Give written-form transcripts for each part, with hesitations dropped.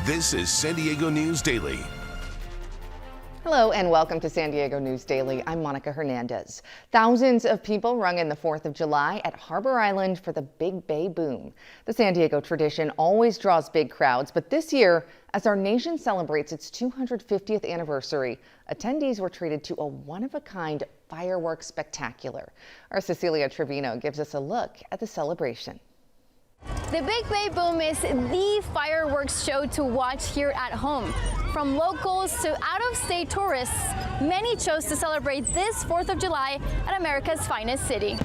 This is San Diego News Daily. Hello and welcome to San Diego News Daily. I'm Monica Hernandez. Thousands of people rung in the 4th of July at Harbor Island for the Big Bay Boom. The San Diego tradition always draws big crowds, but this year, as our nation celebrates its 250th anniversary, attendees were treated to a one-of-a-kind fireworks spectacular. Our Cecilia Trevino gives us a look at the celebration. The Big Bay Boom is the fireworks show to watch here at home. From locals to out-of-state tourists, many chose to celebrate this 4th of July at America's finest city.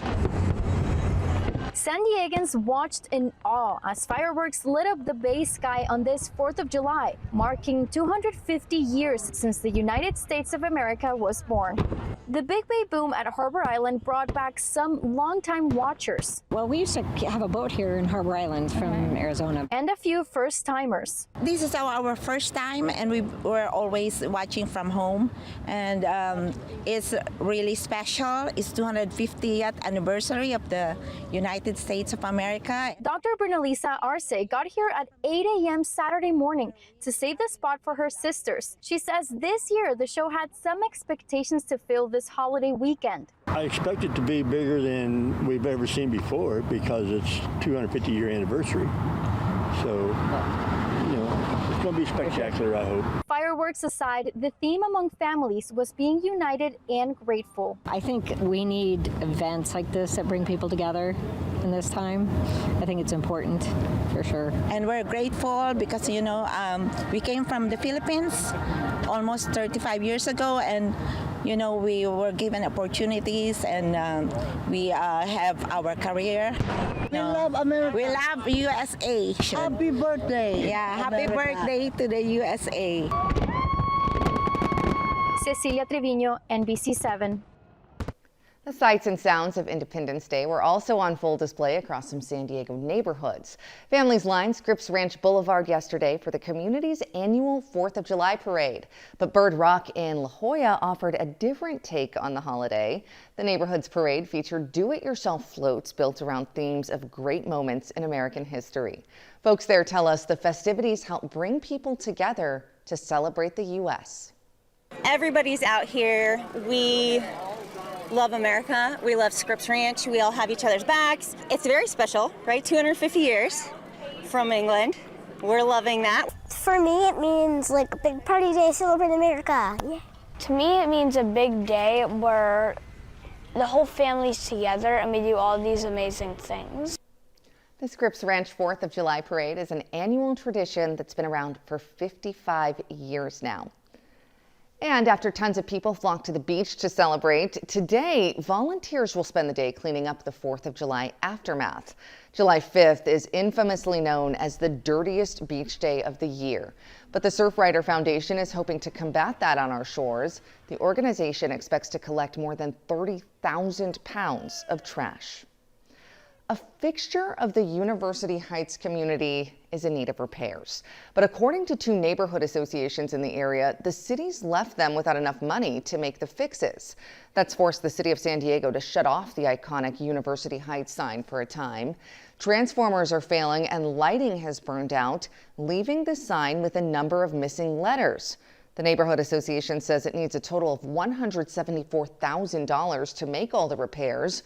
San Diegans watched in awe as fireworks lit up the Bay sky on this 4th of July, marking 250 years since the United States of America was born. The Big Bay Boom at Harbor Island brought back some longtime watchers. Well, we used to have a boat here in Harbor Island from Arizona. And a few first-timers. This is our first time, and we were always watching from home. And it's really special. It's 250th anniversary of the United States of America. Dr. Brunelisa Arce got here at 8 a.m. Saturday morning to save the spot for her sisters. She says this year the show had some expectations to fill this holiday weekend. I expect it to be bigger than we've ever seen before because it's 250-year anniversary. So, you know, it's going to be spectacular, I hope. Fireworks aside, the theme among families was being united and grateful. I think we need events like this that bring people together in this time. I think it's important, for sure. And we're grateful because, you know, we came from the Philippines almost 35 years ago, and you know, we were given opportunities, and we have our career. We love America. We love USA. Happy birthday. Yeah, happy birthday to the USA. Cecilia Trevino, NBC 7. The sights and sounds of Independence Day were also on full display across some San Diego neighborhoods. Families lined Scripps Ranch Boulevard yesterday for the community's annual 4th of July parade. But Bird Rock in La Jolla offered a different take on the holiday. The neighborhood's parade featured do-it-yourself floats built around themes of great moments in American history. Folks there tell us the festivities help bring people together to celebrate the U.S. Everybody's out here. We love America. We love Scripps Ranch. We all have each other's backs. It's very special, right? 250 years from England. We're loving that. For me, it means like a big party day, celebrate America. Yeah. To me, it means a big day where the whole family's together and we do all these amazing things. The Scripps Ranch 4th of July parade is an annual tradition that's been around for 55 years now. And after tons of people flock to the beach to celebrate, today volunteers will spend the day cleaning up the 4th of July aftermath. July 5th is infamously known as the dirtiest beach day of the year. But the Surfrider Foundation is hoping to combat that on our shores. The organization expects to collect more than 30,000 pounds of trash. A fixture of the University Heights community is in need of repairs. But according to two neighborhood associations in the area, the city's left them without enough money to make the fixes. That's forced the city of San Diego to shut off the iconic University Heights sign for a time. Transformers are failing and lighting has burned out, leaving the sign with a number of missing letters. The neighborhood association says it needs a total of $174,000 to make all the repairs.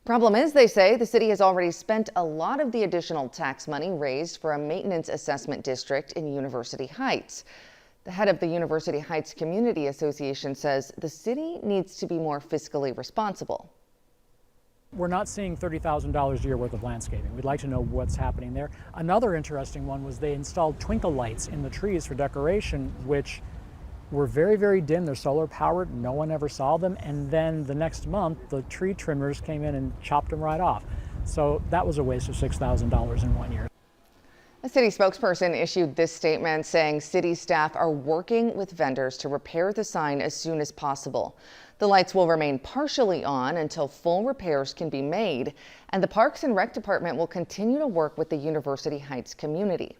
Problem is, they say, the city has already spent a lot of the additional tax money raised for a maintenance assessment district in University Heights. The head of the University Heights Community Association says the city needs to be more fiscally responsible. We're not seeing $30,000 a year worth of landscaping. We'd like to know what's happening there. Another interesting one was they installed twinkle lights in the trees for decoration, which were very, very dim. They're solar powered. No one ever saw them. And then the next month, the tree trimmers came in and chopped them right off. So that was a waste of $6,000 in 1 year. A city spokesperson issued this statement saying city staff are working with vendors to repair the sign as soon as possible. The lights will remain partially on until full repairs can be made, and the Parks and Rec Department will continue to work with the University Heights community.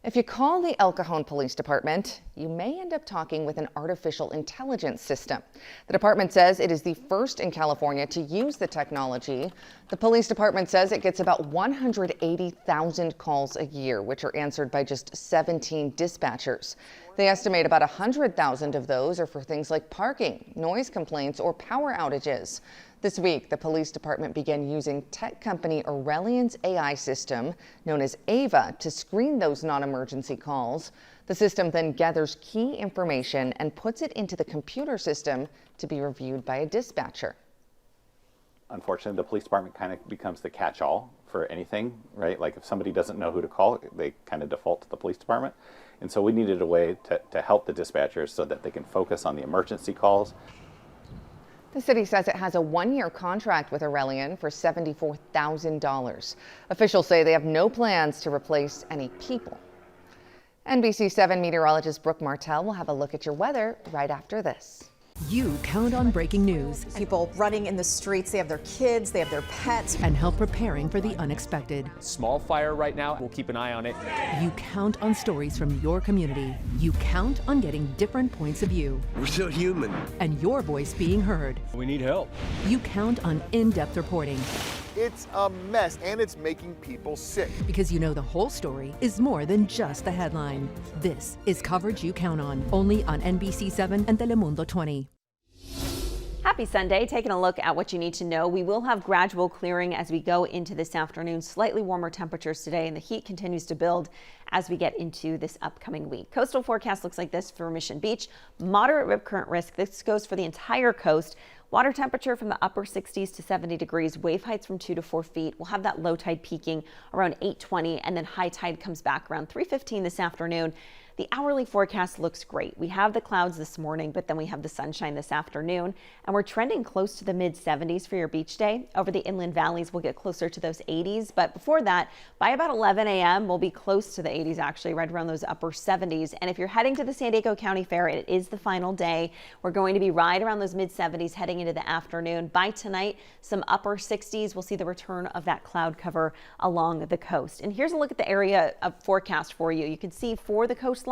If you call the El Cajon Police Department, you may end up talking with an artificial intelligence system. The department says it is the first in California to use the technology. The police department says it gets about 180,000 calls a year, which are answered by just 17 dispatchers. They estimate about 100,000 of those are for things like parking, noise complaints, or power outages. This week, the police department began using tech company Aurelion's AI system, known as Ava, to screen those non-emergency calls. The system then gathers key information and puts it into the computer system to be reviewed by a dispatcher. Unfortunately, the police department kind of becomes the catch-all for anything, right? Like if somebody doesn't know who to call, they kind of default to the police department. And so we needed a way to help the dispatchers so that they can focus on the emergency calls. The city says it has a one-year contract with Aurelion for $74,000. Officials say they have no plans to replace any people. NBC 7 meteorologist Brooke Martell will have a look at your weather right after this. You count on breaking news. People running in the streets, they have their kids, they have their pets. And help preparing for the unexpected. Small fire right now, we'll keep an eye on it. You count on stories from your community. You count on getting different points of view. We're still human. And your voice being heard. We need help. You count on in-depth reporting. It's a mess, and it's making people sick. Because you know the whole story is more than just the headline. This is coverage you count on, only on NBC 7 and Telemundo 20. Happy Sunday. Taking a look at what you need to know. We will have gradual clearing as we go into this afternoon. Slightly warmer temperatures today, and the heat continues to build as we get into this upcoming week. Coastal forecast looks like this for Mission Beach. Moderate rip current risk. This goes for the entire coast. Water temperature from the upper 60s to 70 degrees. Wave heights from 2 to 4 feet. We'll have that low tide peaking around 8:20, and then high tide comes back around 3:15 this afternoon. The hourly forecast looks great. We have the clouds this morning, but then we have the sunshine this afternoon, and we're trending close to the mid-70s for your beach day. Over the inland valleys, we'll get closer to those 80s, but before that, by about 11 a.m., we'll be close to the 80s, actually, right around those upper 70s. And if you're heading to the San Diego County Fair, it is the final day. We're going to be right around those mid-70s heading into the afternoon. By tonight, some upper 60s. We'll see the return of that cloud cover along the coast. And here's a look at the area of forecast for you. You can see for the coastline,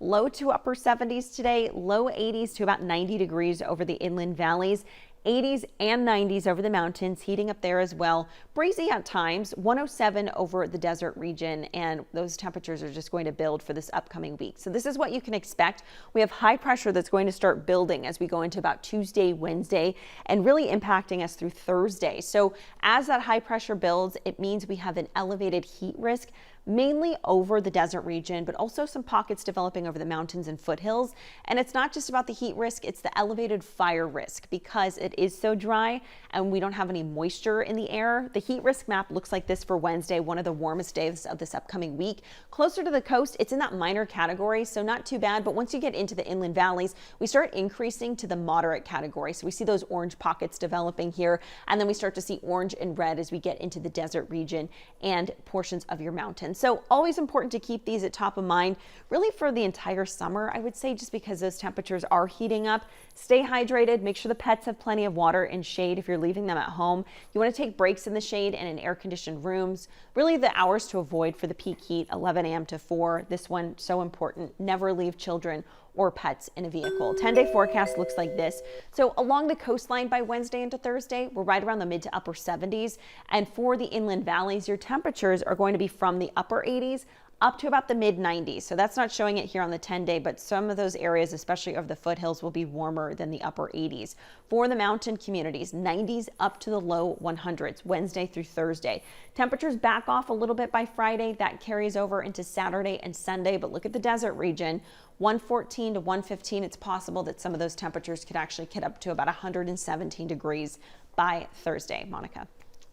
low to upper 70s today, low 80s to about 90 degrees over the inland valleys. 80s and 90s over the mountains, heating up there as well. Breezy at times, 107 over the desert region, and those temperatures are just going to build for this upcoming week. So this is what you can expect. We have high pressure that's going to start building as we go into about Tuesday, Wednesday, and really impacting us through Thursday. So as that high pressure builds, it means we have an elevated heat risk, mainly over the desert region, but also some pockets developing over the mountains and foothills. And it's not just about the heat risk, it's the elevated fire risk because it is so dry and we don't have any moisture in the air. The heat risk map looks like this for Wednesday, one of the warmest days of this upcoming week. Closer to the coast, it's in that minor category, so not too bad. But once you get into the inland valleys, we start increasing to the moderate category. So we see those orange pockets developing here, and then we start to see orange and red as we get into the desert region and portions of your mountains. So always important to keep these at top of mind, really for the entire summer, I would say, just because those temperatures are heating up. Stay hydrated. Make sure the pets have plenty of water and shade if you're leaving them at home. You want to take breaks in the shade and in air-conditioned rooms. Really the hours to avoid for the peak heat, 11 a.m. to 4. This one, so important. Never leave children or pets in a vehicle. 10-day forecast looks like this. So along the coastline by Wednesday into Thursday, we're right around the mid to upper 70s. And for the inland valleys, your temperatures are going to be from the upper 80s up to about the mid 90s. So that's not showing it here on the 10-day, but some of those areas, especially of the foothills, will be warmer than the upper 80s. For the mountain communities, 90s up to the low 100s, Wednesday through Thursday. Temperatures back off a little bit by Friday. That carries over into Saturday and Sunday, but look at the desert region. 114 to 115, it's possible that some of those temperatures could actually get up to about 117 degrees by Thursday. Monica.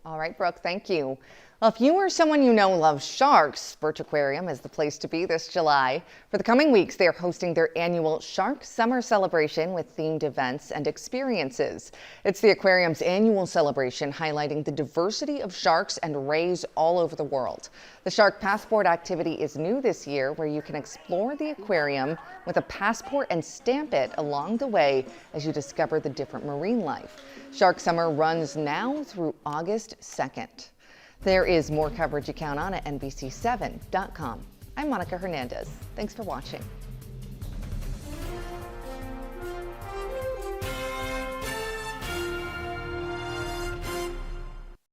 All right, Brooke, thank you. Well, if you or someone you know loves sharks, Birch Aquarium is the place to be this July. For the coming weeks, they are hosting their annual Shark Summer Celebration with themed events and experiences. It's the aquarium's annual celebration highlighting the diversity of sharks and rays all over the world. The Shark Passport activity is new this year, where you can explore the aquarium with a passport and stamp it along the way as you discover the different marine life. Shark Summer runs now through August 2nd. There is more coverage you count on at NBC7.com. I'm Monica Hernandez. Thanks for watching.